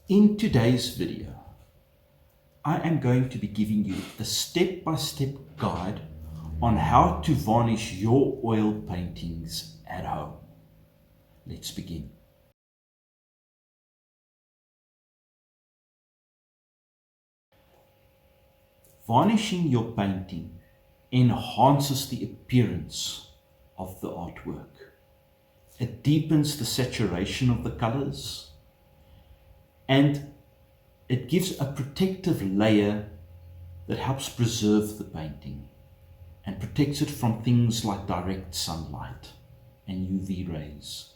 In today's video, I am going to be giving you a step-by-step guide on how to varnish your oil paintings at home. Let's begin. Varnishing your painting enhances the appearance of the artwork. It deepens the saturation of the colors, and it gives a protective layer that helps preserve the painting and protects it from things like direct sunlight and UV rays.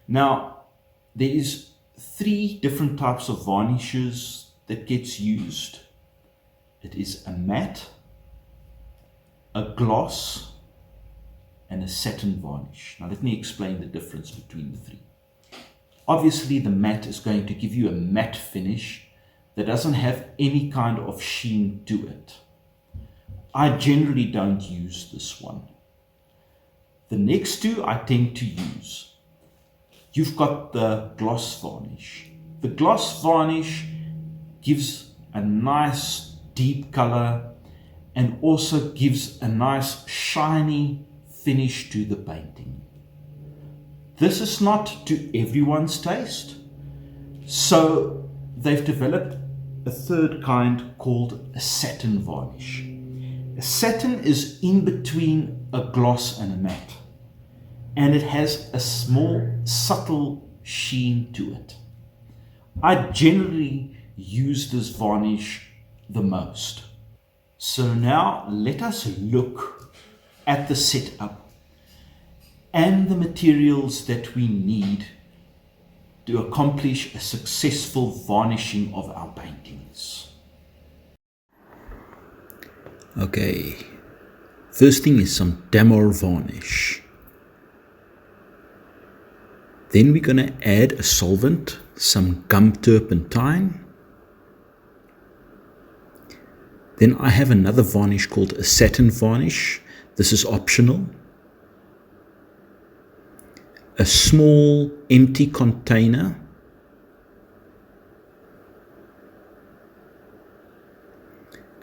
Now, there is 3 different types of varnishes that gets used. It is a matte, a gloss, and a satin varnish. Now let me explain the difference between the 3. Obviously, the matte is going to give you a matte finish that doesn't have any kind of sheen to it. I generally don't use this one. The next 2 I tend to use. You've got the gloss varnish. The gloss varnish gives a nice deep color and also gives a nice shiny finish to the painting. This is not to everyone's taste, so they've developed a third kind called a satin varnish. A satin is in between a gloss and a matte, and it has a small subtle sheen to it. I generally use this varnish the most. So now let us look at the setup and the materials that we need to accomplish a successful varnishing of our paintings. Okay, first thing is some damar varnish. Then we're going to add a solvent, some gum turpentine. Then I have another varnish called a satin varnish. This is optional. A small empty container,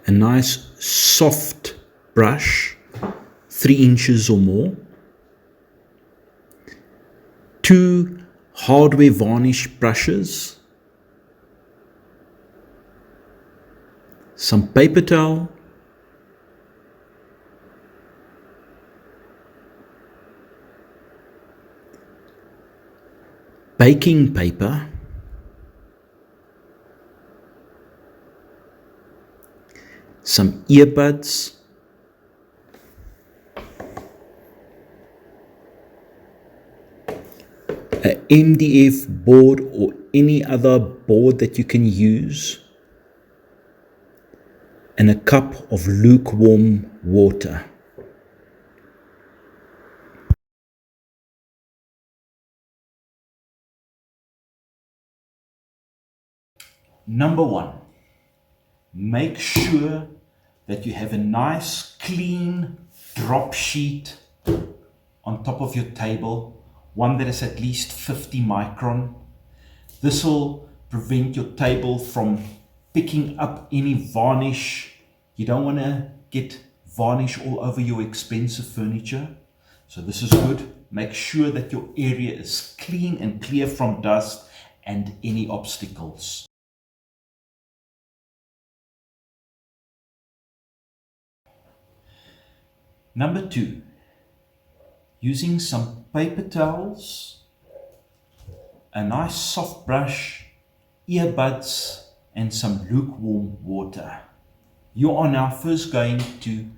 a nice soft brush, 3 inches or more, 2 hardware varnish brushes, some paper towel, baking paper, some earbuds, a MDF board or any other board that you can use, and a cup of lukewarm water. Number 1, make sure that you have a nice clean drop sheet on top of your table, one that is at least 50 micron. This will prevent your table from picking up any varnish. You don't want to get varnish all over your expensive furniture. So this is good. Make sure that your area is clean and clear from dust and any obstacles. Number 2, using some paper towels, a nice soft brush, earbuds, and some lukewarm water. You are now first going to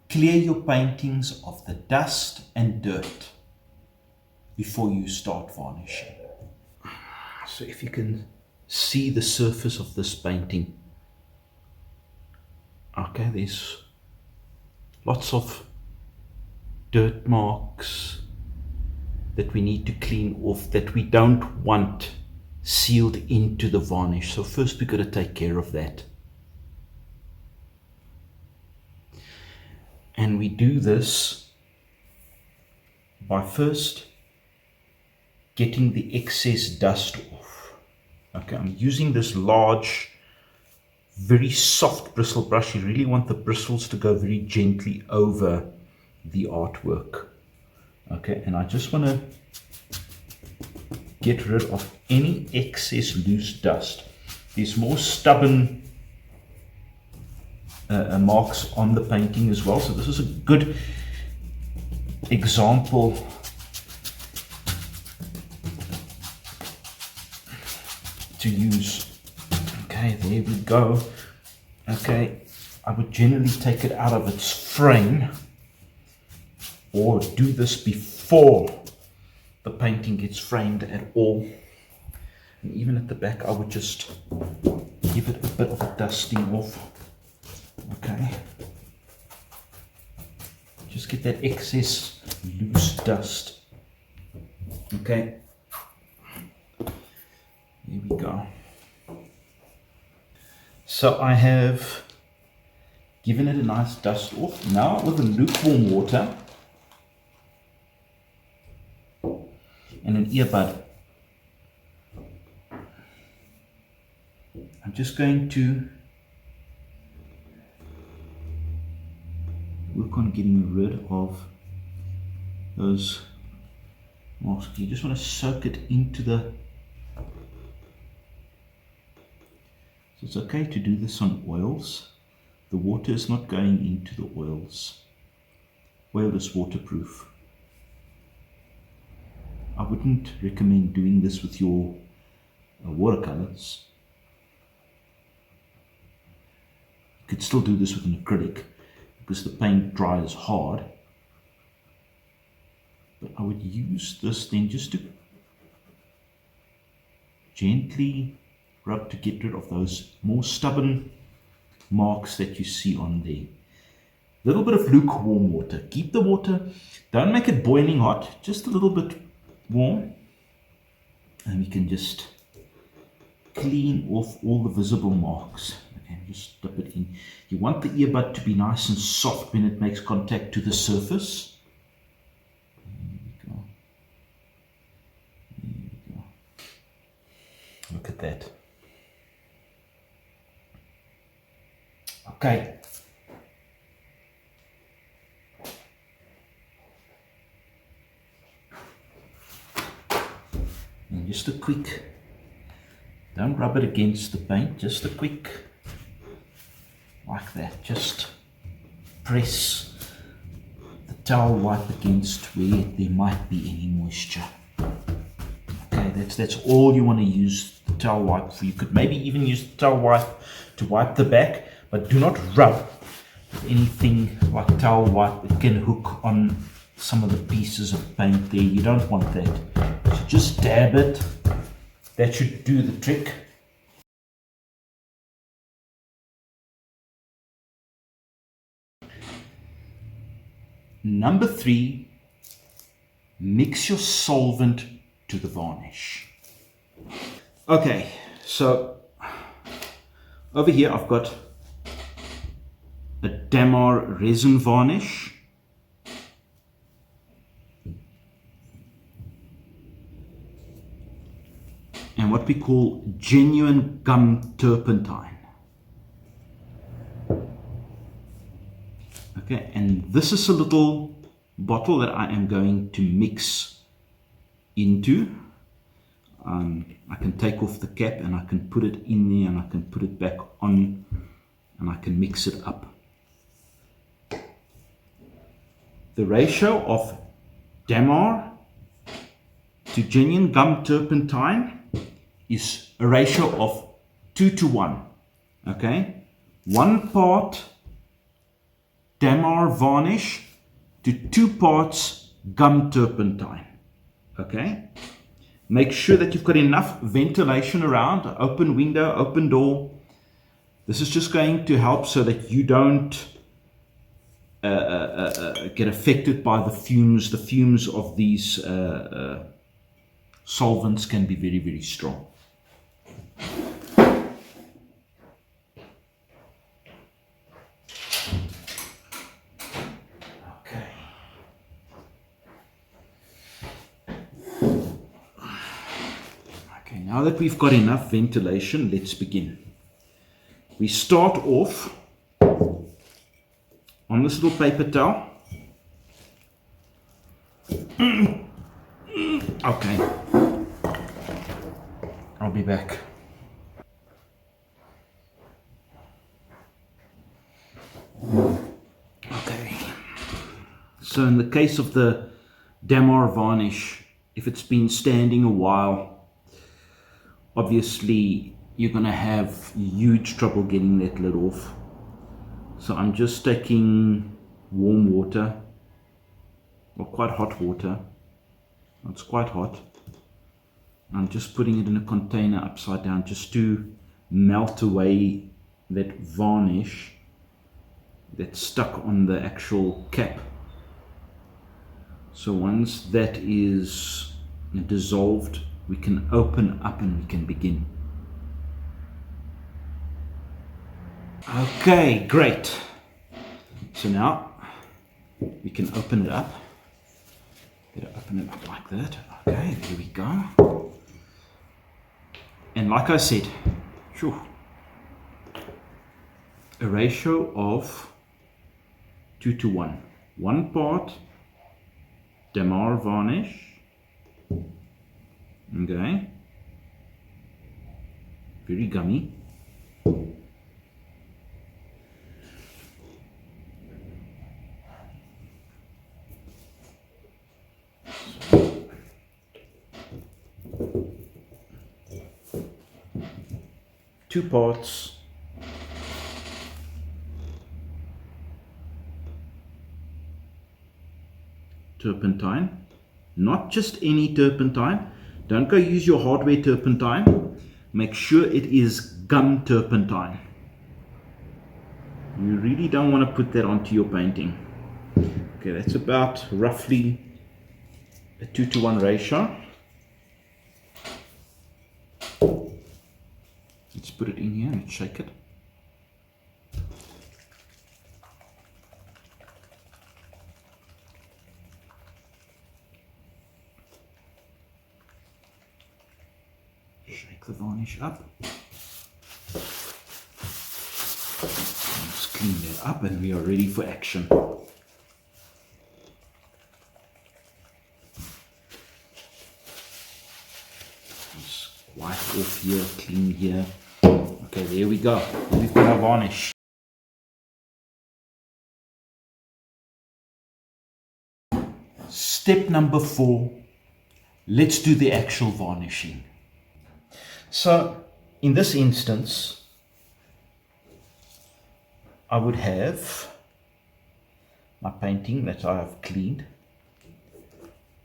clear your paintings of the dust and dirt before you start varnishing. So if you can see the surface of this painting, okay, there's lots of dirt marks that we need to clean off, that we don't want sealed into the varnish. So first we've got to take care of that. And we do this by first getting the excess dust off. Okay, I'm using this large, very soft bristle brush. You really want the bristles to go very gently over the artwork. Okay, and I just want to get rid of any excess loose dust. There's more stubborn marks on the painting as well, so this is a good example to use. Okay, there we go. Okay, I would generally take it out of its frame or do this before the painting gets framed at all. And even at the back, I would just give it a bit of a dusting off. Okay, just get that excess loose dust. Okay, here we go. So I have given it a nice dust off. Now with the lukewarm water and an earbud, I'm just going to work on getting rid of those marks. You just want to soak it into the... So it's okay to do this on oils. The water is not going into the oils. Oil is waterproof. I wouldn't recommend doing this with your watercolors. You could still do this with an acrylic because the paint dries hard. But I would use this then just to gently rub to get rid of those more stubborn marks that you see on there. Little bit of lukewarm water. Keep the water, don't make it boiling hot, just a little bit warm. And we can just clean off all the visible marks. Okay, just dip it in. You want the earbud to be nice and soft when it makes contact to the surface. There we go. There we go. Look at that. Okay. And just a quick, don't rub it against the paint, just a quick, like that, just press the towel wipe against where there might be any moisture. Okay, that's all you want to use the towel wipe for. You could maybe even use the towel wipe to wipe the back, but do not rub with anything like towel wipe. It can hook on some of the pieces of paint there. You don't want that. So just dab it. That should do the trick. Number 3, mix your solvent to the varnish. Okay, so over here I've got a Damar resin varnish. And what we call genuine gum turpentine. Okay, and this is a little bottle that I am going to mix into. I can take off the cap and I can put it in there and I can put it back on and I can mix it up. The ratio of Damar to genuine gum turpentine is a ratio of 2 to 1. Okay, 1 part Damar varnish to 2 parts gum turpentine. Okay, make sure that you've got enough ventilation around, open window, open door. This is just going to help so that you don't get affected by the fumes. The fumes of these solvents can be very, very strong. Okay, now that we've got enough ventilation, let's begin. We start off on this little paper towel. Okay, I'll be back. Okay, so in the case of the Damar varnish, if it's been standing a while, obviously you're going to have huge trouble getting that lid off. So I'm just taking warm water, or quite hot water. It's quite hot. I'm just putting it in a container upside down just to melt away that varnish that's stuck on the actual cap. So once that is dissolved, we can open up and we can begin. Okay, great. So now we can open it up. Better open it up like that. Okay, there we go. And like I said, a ratio of 2:1. 1 part Damar varnish. Okay. Very gummy. Two parts turpentine, not just any turpentine. Don't go use your hardware turpentine. Make sure it is gum turpentine. You really don't want to put that onto your painting. Okay, that's about roughly a 2:1 ratio. Let's put it in here and shake it. Shake the varnish up. Let's clean that up and we are ready for action. Just wipe off here, clean here. Okay, there we go. We've got our varnish. Step number 4. Let's do the actual varnishing. So, in this instance, I would have my painting that I have cleaned.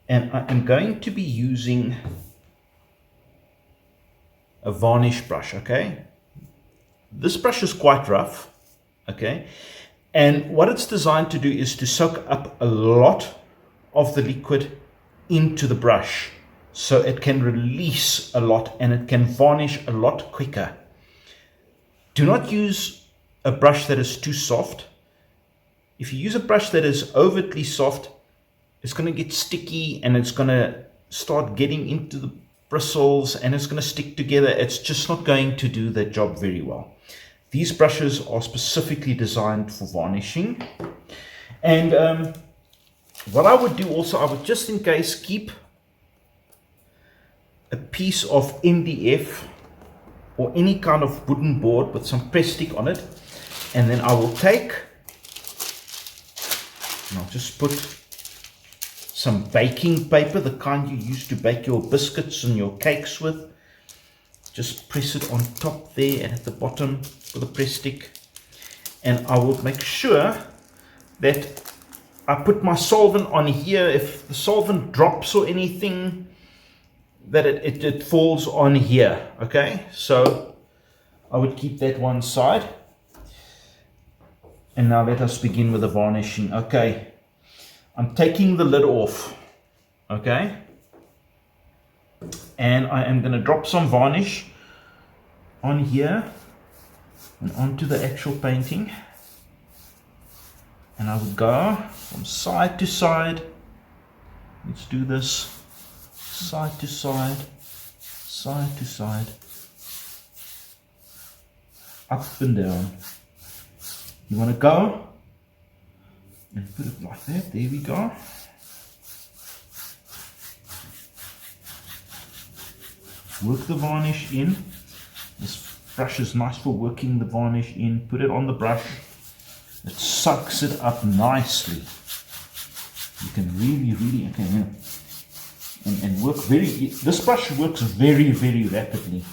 And I am going to be using a varnish brush, okay? This brush is quite rough, okay? And what it's designed to do is to soak up a lot of the liquid into the brush so it can release a lot and it can varnish a lot quicker. Do not use a brush that is too soft. If you use a brush that is overtly soft, it's going to get sticky and it's going to start getting into the bristles and it's going to stick together. It's just not going to do the job very well. These brushes are specifically designed for varnishing. And what I would do also, I would just in case keep a piece of MDF or any kind of wooden board with some press stick on it, and then I will take and I'll just put some baking paper, the kind you use to bake your biscuits and your cakes with. Just press it on top there and at the bottom with a press stick, and I will make sure that I put my solvent on here. If the solvent drops or anything, that it falls on here. Okay, so I would keep that one side. And now let us begin with the varnishing. Okay, I'm taking the lid off. Okay, and I am going to drop some varnish on here and onto the actual painting. And I would go from side to side. Let's do this. Side to side, side to side, up and down. You want to go and put it like that. There we go. Work the varnish in. This brush is nice for working the varnish in. Put it on the brush. It sucks it up nicely. You can really, okay, yeah. And work this brush works very, very rapidly.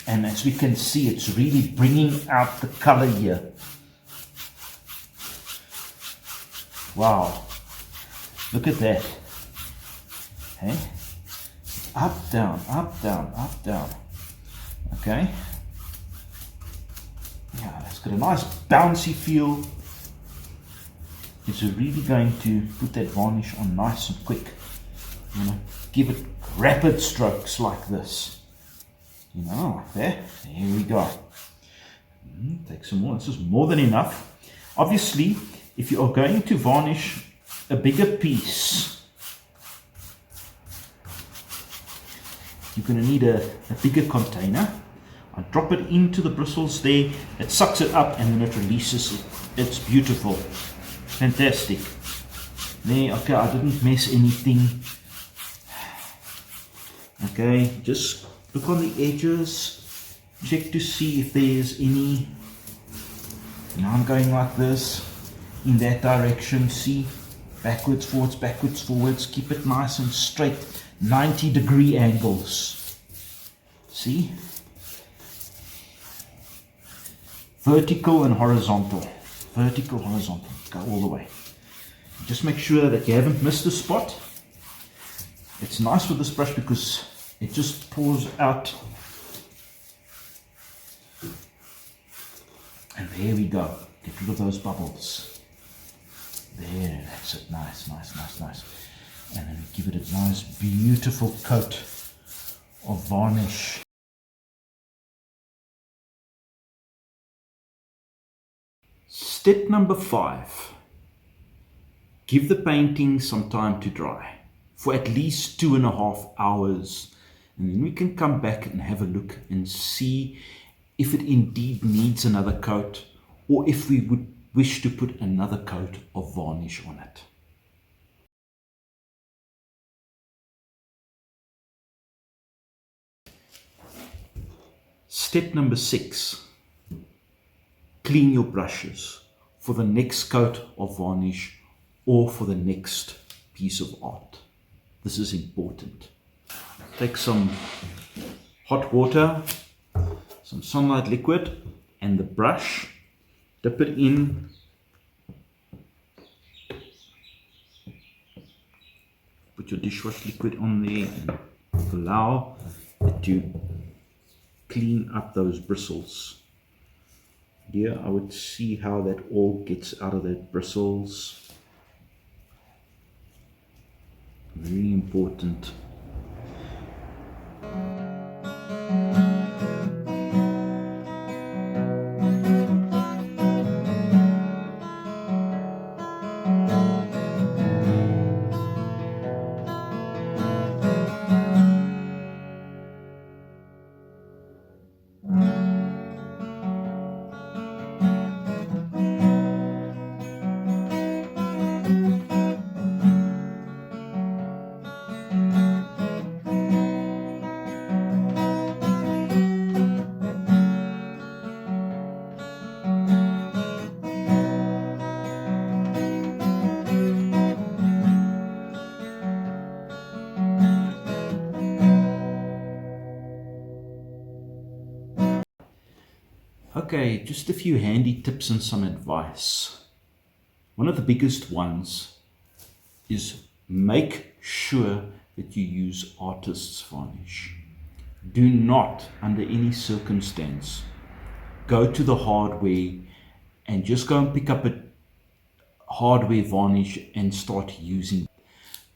And as we can see, it's really bringing out the color here. Wow. Look at that. Okay. Up, down, up, down, up, down. Okay. Yeah, that's got a nice bouncy feel. It's really going to put that varnish on nice and quick. You know, give it rapid strokes like this. You know, like that. There we go. Take some more. This is more than enough. Obviously, if you are going to varnish a bigger piece, you're going to need a bigger container. I drop it into the bristles there. It sucks it up and then it releases it. It's beautiful. Fantastic. There, okay, I didn't mess anything. Okay, just look on the edges. Check to see if there's any. Now I'm going like this, in that direction. See, backwards, forwards. Keep it nice and straight. 90-degree angles. See? Vertical and horizontal. Vertical, horizontal. Go all the way. Just make sure that you haven't missed a spot. It's nice with this brush because it just pours out. And there we go. Get rid of those bubbles. There, that's it. Nice. And then we give it a nice, beautiful coat of varnish. Step number 5. Give the painting some time to dry for at least 2.5 hours. And then we can come back and have a look and see if it indeed needs another coat or if we would wish to put another coat of varnish on it. Step number 6. Clean your brushes for the next coat of varnish or for the next piece of art. This is important. Take some hot water, some sunlight liquid, and the brush. Dip it in. Put your dishwash liquid on there and allow it to clean up those bristles. Here I would see how that all gets out of the bristles. Very important. Okay, just a few handy tips and some advice. One of the biggest ones is make sure that you use artist's varnish. Do not, under any circumstance, go to the hardware and just go and pick up a hardware varnish and start using.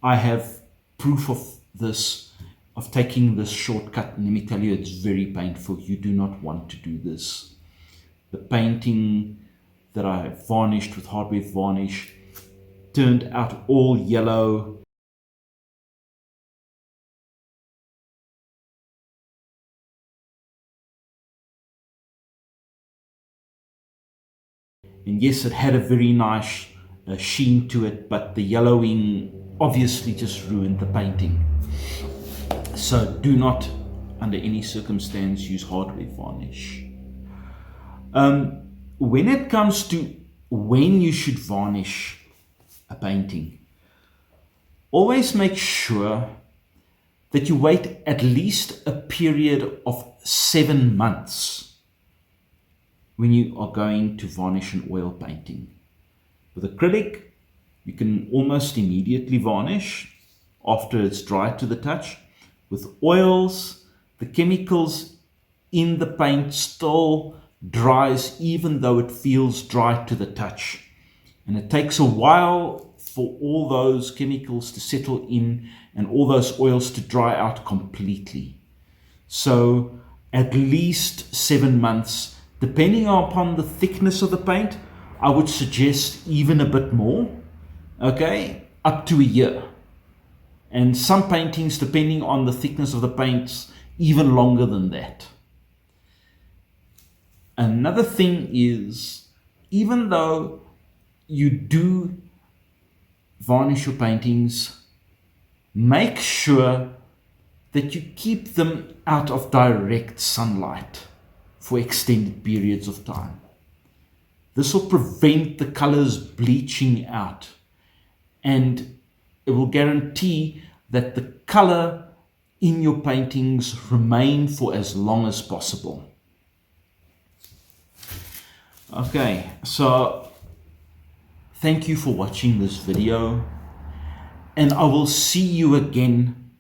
I have proof of this, of taking this shortcut, and let me tell you, it's very painful. You do not want to do this. The painting that I varnished with hardware varnish turned out all yellow. And yes, it had a very nice sheen to it, but the yellowing obviously just ruined the painting. So do not, under any circumstance, use hardware varnish. When it comes to when you should varnish a painting, always make sure that you wait at least a period of 7 months when you are going to varnish an oil painting. With acrylic, you can almost immediately varnish after it's dry to the touch. With oils, the chemicals in the paint still dries even though it feels dry to the touch. And it takes a while for all those chemicals to settle in and all those oils to dry out completely. So at least 7 months, depending upon the thickness of the paint, I would suggest even a bit more, okay, up to a year. And some paintings, depending on the thickness of the paints, even longer than that. Another thing is, even though you do varnish your paintings, make sure that you keep them out of direct sunlight for extended periods of time. This will prevent the colors bleaching out, and it will guarantee that the color in your paintings remain for as long as possible. Okay, so thank you for watching this video, and I will see you again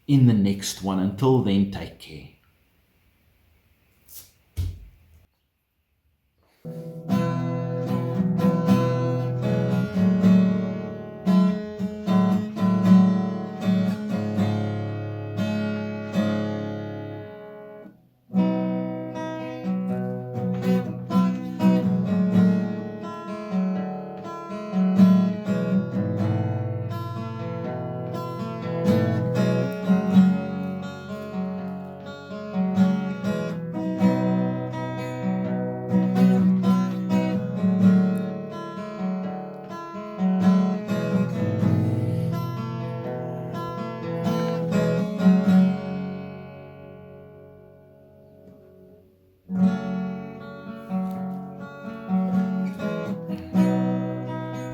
in the next one. Until then, take care.